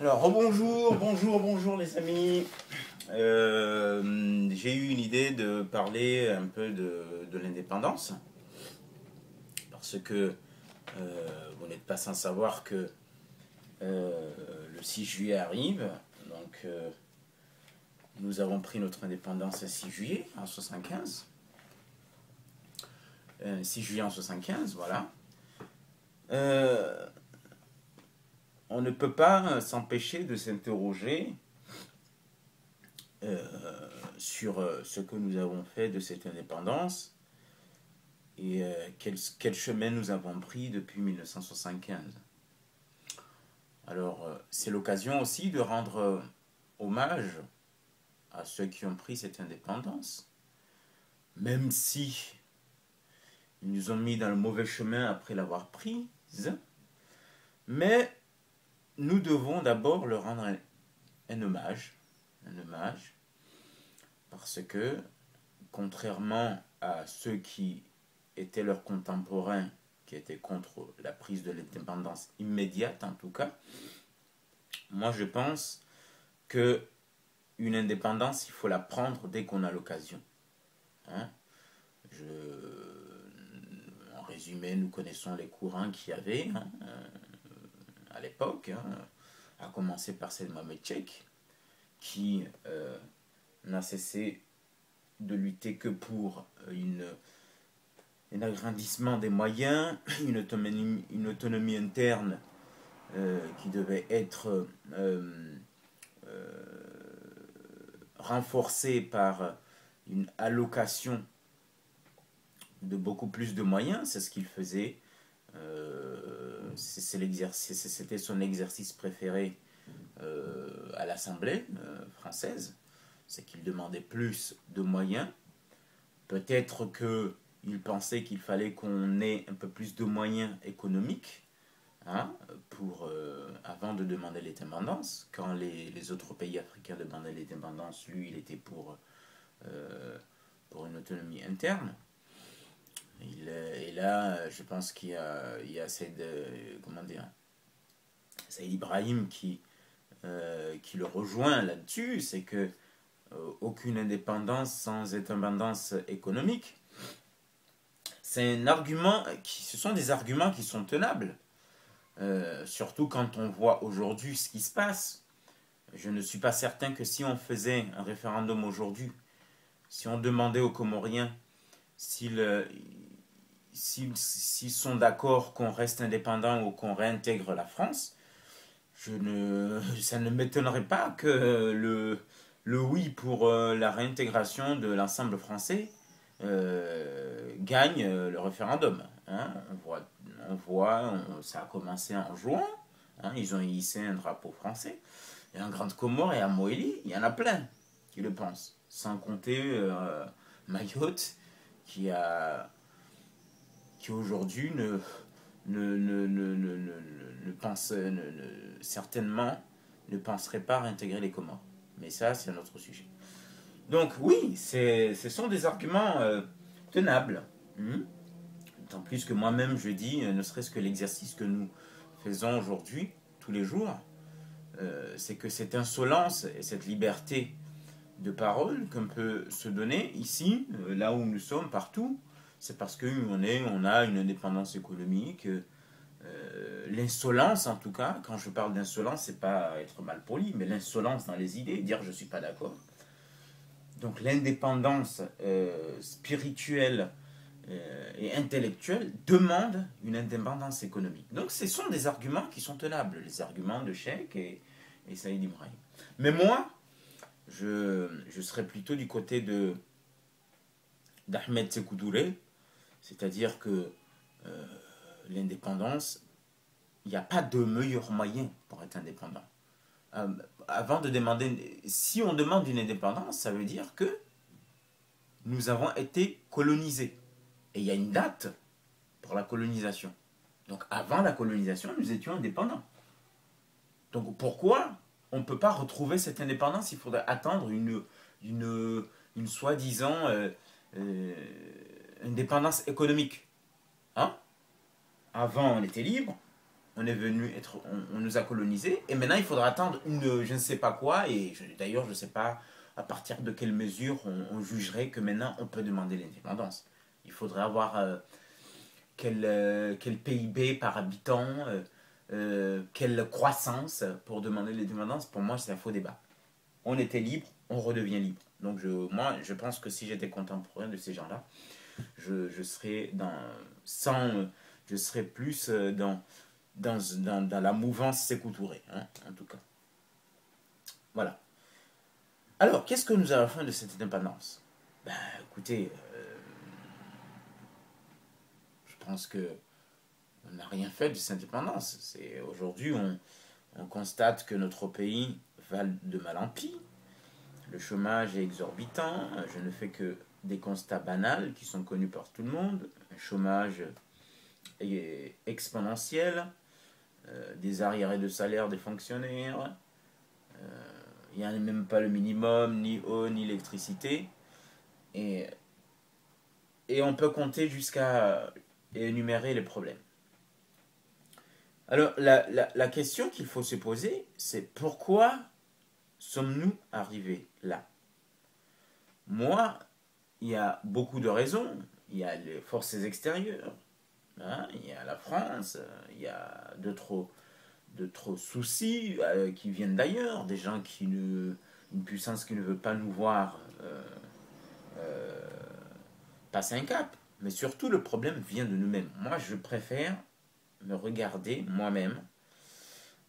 Alors, bonjour les amis. J'ai eu une idée de parler un peu de l'indépendance. Parce que vous n'êtes pas sans savoir que le 6 juillet arrive. Donc, nous avons pris notre indépendance le 6 juillet en 75. 6 juillet en 75, voilà. On ne peut pas s'empêcher de s'interroger sur ce que nous avons fait de cette indépendance et quel chemin nous avons pris depuis 1975. Alors, c'est l'occasion aussi de rendre hommage à ceux qui ont pris cette indépendance, même si ils nous ont mis dans le mauvais chemin après l'avoir prise, mais nous devons d'abord leur rendre un hommage, parce que, contrairement à ceux qui étaient leurs contemporains, qui étaient contre la prise de l'indépendance immédiate en tout cas, moi je pense que une indépendance, il faut la prendre dès qu'on a l'occasion. Hein? En résumé, nous connaissons les courants qu'il y avait à l'époque, à commencer par Selma Mečić, qui n'a cessé de lutter que pour un agrandissement des moyens, une autonomie interne qui devait être renforcée par une allocation de beaucoup plus de moyens. C'est ce qu'il faisait. C'était son exercice préféré à l'Assemblée française. C'est qu'il demandait plus de moyens. Peut-être qu'il pensait qu'il fallait qu'on ait un peu plus de moyens économiques avant de demander l'indépendance. Quand les autres pays africains demandaient l'indépendance, lui, il était pour une autonomie interne. Et là, je pense qu'il y a Saïd Ibrahim qui le rejoint là-dessus, c'est que aucune indépendance sans indépendance économique. C'est un argument ce sont des arguments qui sont tenables. Surtout quand on voit aujourd'hui ce qui se passe. Je ne suis pas certain que si on faisait un référendum aujourd'hui, si on demandait aux Comoriens s'ils sont d'accord qu'on reste indépendant ou qu'on réintègre la France, ça ne m'étonnerait pas que le oui pour la réintégration de l'ensemble français gagne le référendum. Hein. On voit, ça a commencé en juin. Hein, ils ont hissé un drapeau français. Et en Grande Comore et à Moélie, il y en a plein qui le pensent. Sans compter Mayotte, qui aujourd'hui certainement ne penserait pas réintégrer les Comores. Mais ça, c'est un autre sujet. Donc oui, ce sont des arguments tenables. D'autant plus que moi-même, je dis, ne serait-ce que l'exercice que nous faisons aujourd'hui, tous les jours, c'est que cette insolence et cette liberté de parole qu'on peut se donner ici, là où nous sommes, partout, c'est parce qu'on a une indépendance économique. L'insolence, en tout cas, quand je parle d'insolence, c'est pas être mal poli, mais l'insolence dans les idées, dire je suis pas d'accord. Donc l'indépendance spirituelle et intellectuelle demande une indépendance économique. Donc ce sont des arguments qui sont tenables, les arguments de Cheikh et Saïd Ibrahim. Mais moi, je serais plutôt du côté d'Ahmed Sékou Touré, c'est-à-dire que l'indépendance, il n'y a pas de meilleur moyen pour être indépendant. Avant de demander, si on demande une indépendance, ça veut dire que nous avons été colonisés. Et il y a une date pour la colonisation. Donc avant la colonisation, nous étions indépendants. Donc pourquoi on ne peut pas retrouver cette indépendance? Il faudrait attendre une soi-disant indépendance économique. Hein? Avant, on était libre. on est venu on nous a colonisés, et maintenant il faudra attendre je ne sais pas quoi, et d'ailleurs je ne sais pas à partir de quelle mesure on jugerait que maintenant on peut demander l'indépendance. Il faudrait avoir quel PIB par habitant, quelle croissance pour demander l'indépendance. Pour moi, c'est un faux débat. On était libre, on redevient libre. Donc moi, je pense que si j'étais contemporain de ces gens-là, je serais je serais plus dans la mouvance Sékou Touré, hein, en tout cas. Voilà. Alors, qu'est-ce que nous avons fait de cette indépendance? Ben, écoutez, je pense que on n'a rien fait de cette indépendance. Aujourd'hui, on constate que notre pays va de mal en pis. Le chômage est exorbitant. Je ne fais que des constats banals qui sont connus par tout le monde. Un chômage est exponentiel. Des arriérés de salaire des fonctionnaires. Il n'y a même pas le minimum, ni eau, ni électricité. Et on peut compter jusqu'à énumérer les problèmes. Alors, la question qu'il faut se poser, c'est pourquoi sommes-nous arrivés là? Moi, il y a beaucoup de raisons. Il y a les forces extérieures, hein, il y a la France, il y a d'autres soucis qui viennent d'ailleurs, des gens une puissance qui ne veut pas nous voir passer un cap. Mais surtout, le problème vient de nous-mêmes. Moi, je préfère me regarder moi-même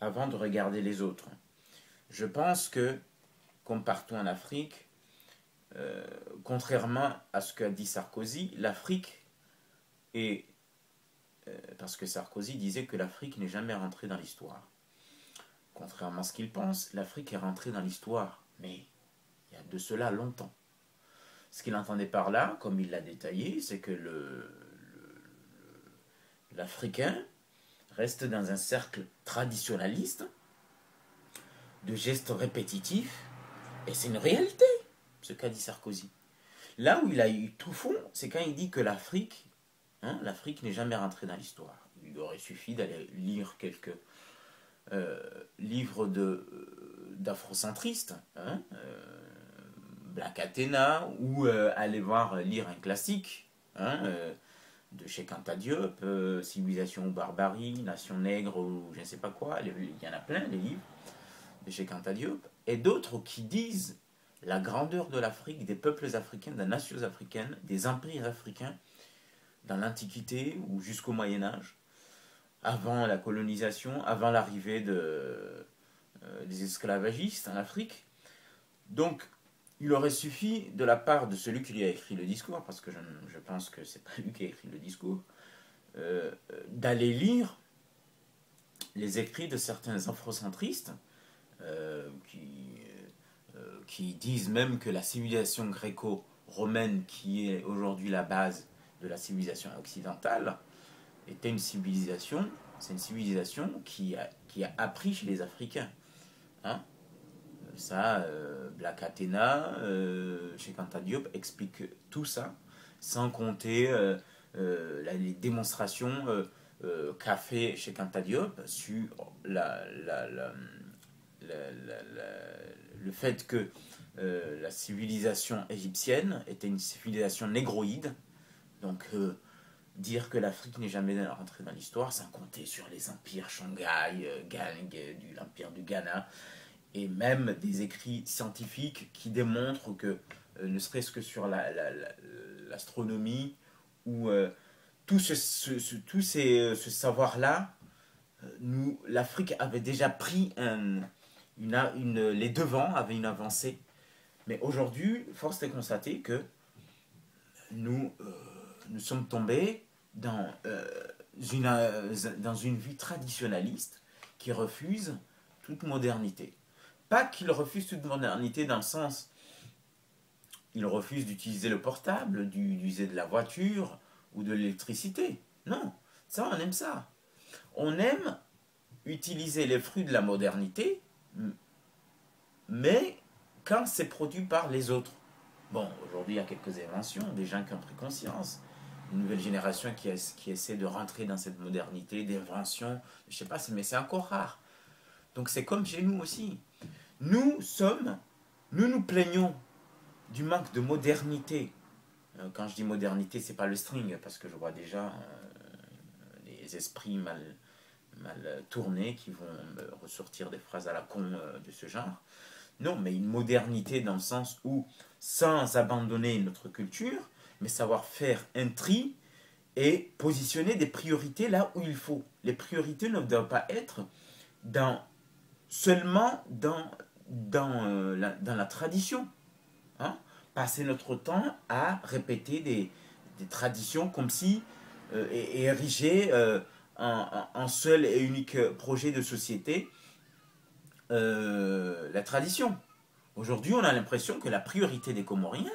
avant de regarder les autres. Je pense que, comme partout en Afrique, contrairement à ce qu'a dit Sarkozy, l'Afrique est... parce que Sarkozy disait que l'Afrique n'est jamais rentrée dans l'histoire. Contrairement à ce qu'il pense, l'Afrique est rentrée dans l'histoire, mais il y a de cela longtemps. Ce qu'il entendait par là, comme il l'a détaillé, c'est que l'Africain reste dans un cercle traditionnaliste, de gestes répétitifs, et c'est une réalité, ce qu'a dit Sarkozy. Là où il a eu tout fond, c'est quand il dit que l'Afrique n'est jamais rentrée dans l'histoire. Il aurait suffi d'aller lire quelques livres d'afrocentristes, Black Athena, ou aller lire un classique, de Cheikh Anta Diop, Civilisation ou barbarie, Nation nègre ou je ne sais pas quoi, il y en a plein les livres de Cheikh Anta Diop, et d'autres qui disent la grandeur de l'Afrique, des peuples africains, des nations africaines, des empires africains, dans l'Antiquité ou jusqu'au Moyen-Âge, avant la colonisation, avant l'arrivée des esclavagistes en Afrique. Donc, il aurait suffi de la part de celui qui lui a écrit le discours, parce que je pense que c'est pas lui qui a écrit le discours, d'aller lire les écrits de certains afrocentristes qui disent même que la civilisation gréco-romaine, qui est aujourd'hui la base de la civilisation occidentale, était c'est une civilisation qui a appris chez les Africains. Hein? Ça, Black Athena, Cheikh Anta Diop explique tout ça, sans compter les démonstrations qu'a fait Cheikh Anta Diop sur le fait que la civilisation égyptienne était une civilisation négroïde. Donc, dire que l'Afrique n'est jamais rentrée dans l'histoire, sans compter sur les empires Shanghai, Gang, l'empire du Ghana, et même des écrits scientifiques qui démontrent que, ne serait-ce que sur l'astronomie, ou tout ce savoir-là, l'Afrique avait déjà pris les devants, avait une avancée. Mais aujourd'hui, force est de constater que nous sommes tombés dans une vie traditionnaliste qui refuse toute modernité. Pas qu'il refuse toute modernité dans le sens, il refuse d'utiliser le portable, d'user de la voiture ou de l'électricité. Non, ça on aime ça. On aime utiliser les fruits de la modernité, mais quand c'est produit par les autres. Bon, aujourd'hui il y a quelques inventions, des gens qui ont pris conscience, une nouvelle génération qui essaie de rentrer dans cette modernité, d'invention. Je sais pas, mais c'est encore rare. Donc c'est comme chez nous aussi. Nous nous plaignons du manque de modernité. Quand je dis modernité, c'est pas le string, parce que je vois déjà les esprits mal tournés qui vont ressortir des phrases à la con de ce genre. Non, mais une modernité dans le sens où, sans abandonner notre culture, mais savoir faire un tri et positionner des priorités là où il faut. Les priorités ne doivent pas être seulement dans la tradition. Hein? Passer notre temps à répéter des traditions comme si et ériger un seul et unique projet de société la tradition. Aujourd'hui, on a l'impression que la priorité des Comoriens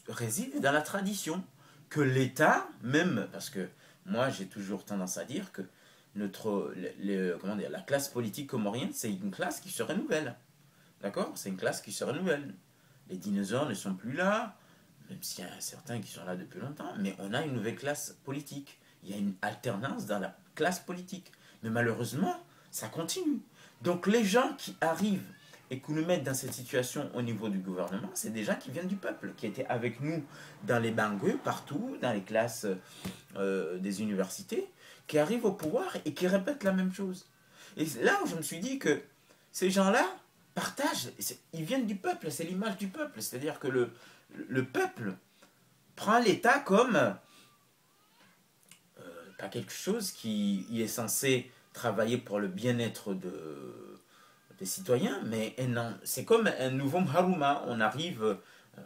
réside dans la tradition. Que l'État, même, parce que moi j'ai toujours tendance à dire que comment dire, la classe politique comorienne, c'est une classe qui se renouvelle. D'accord? C'est une classe qui se renouvelle. Les dinosaures ne sont plus là, même s'il y en a certains qui sont là depuis longtemps, mais on a une nouvelle classe politique. Il y a une alternance dans la classe politique. Mais malheureusement, ça continue. Donc les gens qui arrivent et qui nous mettent dans cette situation au niveau du gouvernement, c'est des gens qui viennent du peuple, qui étaient avec nous dans les banlieues, partout, dans les classes des universités, qui arrivent au pouvoir et qui répètent la même chose. Et là où je me suis dit que ces gens-là partagent, ils viennent du peuple, c'est l'image du peuple, c'est-à-dire que le peuple prend l'État comme pas quelque chose qui est censé travailler pour le bien-être des citoyens, mais c'est comme un nouveau Mharouma. On arrive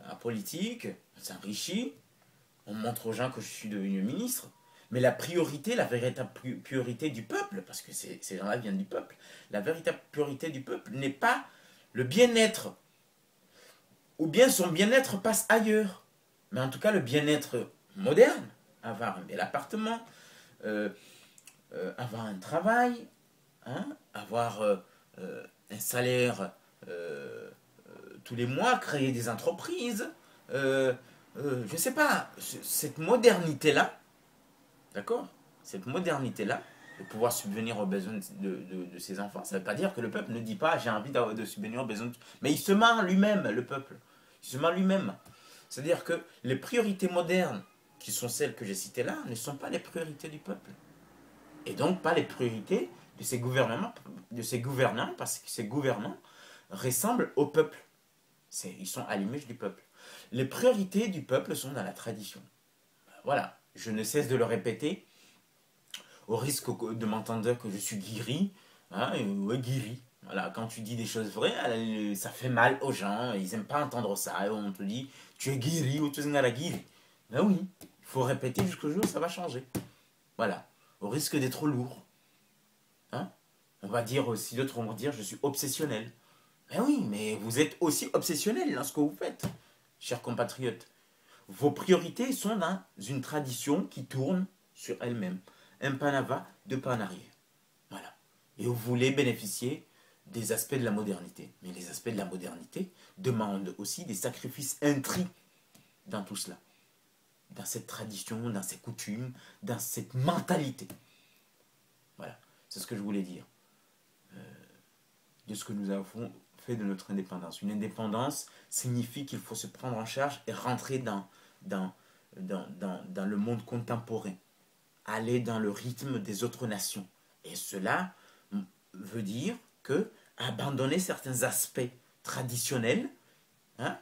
à politique, on s'enrichit, on montre aux gens que je suis devenu ministre, mais la priorité, la véritable priorité du peuple, parce que ces gens-là viennent du peuple, la véritable priorité du peuple n'est pas le bien-être, ou bien son bien-être passe ailleurs, mais en tout cas le bien-être moderne, avoir un bel appartement, avoir un travail, hein, avoir un salaire tous les mois, créer des entreprises, je ne sais pas, cette modernité-là, d'accord? Cette modernité-là, de pouvoir subvenir aux besoins de ses enfants, ça ne veut pas dire que le peuple ne dit pas j'ai envie de subvenir aux besoins. Mais il se ment lui-même, le peuple. Il se ment lui-même. C'est-à-dire que les priorités modernes, qui sont celles que j'ai citées là, ne sont pas les priorités du peuple. Et donc pas les priorités de ces gouvernants, parce que ces gouvernants ressemblent au peuple. Ils sont à l'image du peuple. Les priorités du peuple sont dans la tradition. Voilà, je ne cesse de le répéter, au risque de m'entendre que je suis guéri. Hein, ouais, guéri. Voilà, quand tu dis des choses vraies, ça fait mal aux gens, ils n'aiment pas entendre ça. On te dit, tu es guéri ou tu es la guéri. Ben oui, il faut répéter jusqu'au jour où ça va changer. Voilà, au risque d'être lourd. Hein? On va dire aussi, d'autres vont dire, je suis obsessionnel. Ben oui, mais vous êtes aussi obsessionnel dans ce que vous faites, chers compatriotes. Vos priorités sont dans une tradition qui tourne sur elle-même. Un pas en avant, deux pas en arrière. Voilà. Et vous voulez bénéficier des aspects de la modernité. Mais les aspects de la modernité demandent aussi des sacrifices intris dans tout cela. Dans cette tradition, dans ces coutumes, dans cette mentalité. Voilà. C'est ce que je voulais dire. De ce que nous avons fait de notre indépendance. Une indépendance signifie qu'il faut se prendre en charge et rentrer dans le monde contemporain. Aller dans le rythme des autres nations. Et cela veut dire que abandonner certains aspects traditionnels, hein,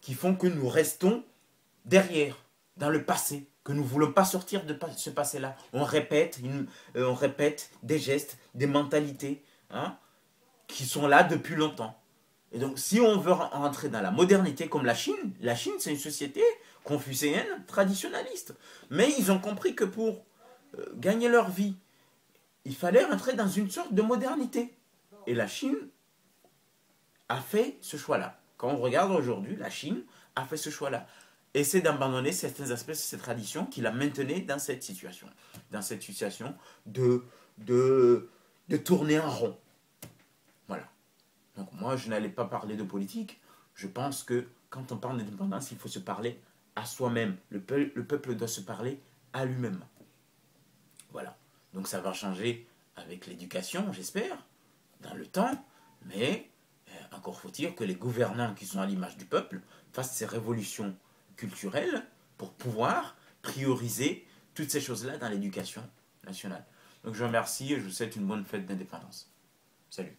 qui font que nous restons derrière, dans le passé, que nous ne voulons pas sortir de ce passé-là. On répète des gestes, des mentalités, hein, qui sont là depuis longtemps. Et donc, si on veut rentrer dans la modernité comme la Chine c'est une société confucéenne, traditionnaliste. Mais ils ont compris que pour gagner leur vie, il fallait rentrer dans une sorte de modernité. Et la Chine a fait ce choix-là. Quand on regarde aujourd'hui, la Chine a fait ce choix-là. Essaie d'abandonner certains aspects de cette tradition qui la maintenait dans cette situation. Dans cette situation de tourner en rond. Voilà. Donc moi, je n'allais pas parler de politique. Je pense que quand on parle d'indépendance, il faut se parler à soi-même. Le peuple doit se parler à lui-même. Voilà. Donc ça va changer avec l'éducation, j'espère, dans le temps, mais encore faut-il que les gouvernants qui sont à l'image du peuple fassent ces révolutions culturelles pour pouvoir prioriser toutes ces choses-là dans l'éducation nationale. Donc je vous remercie et je vous souhaite une bonne fête d'indépendance. Salut.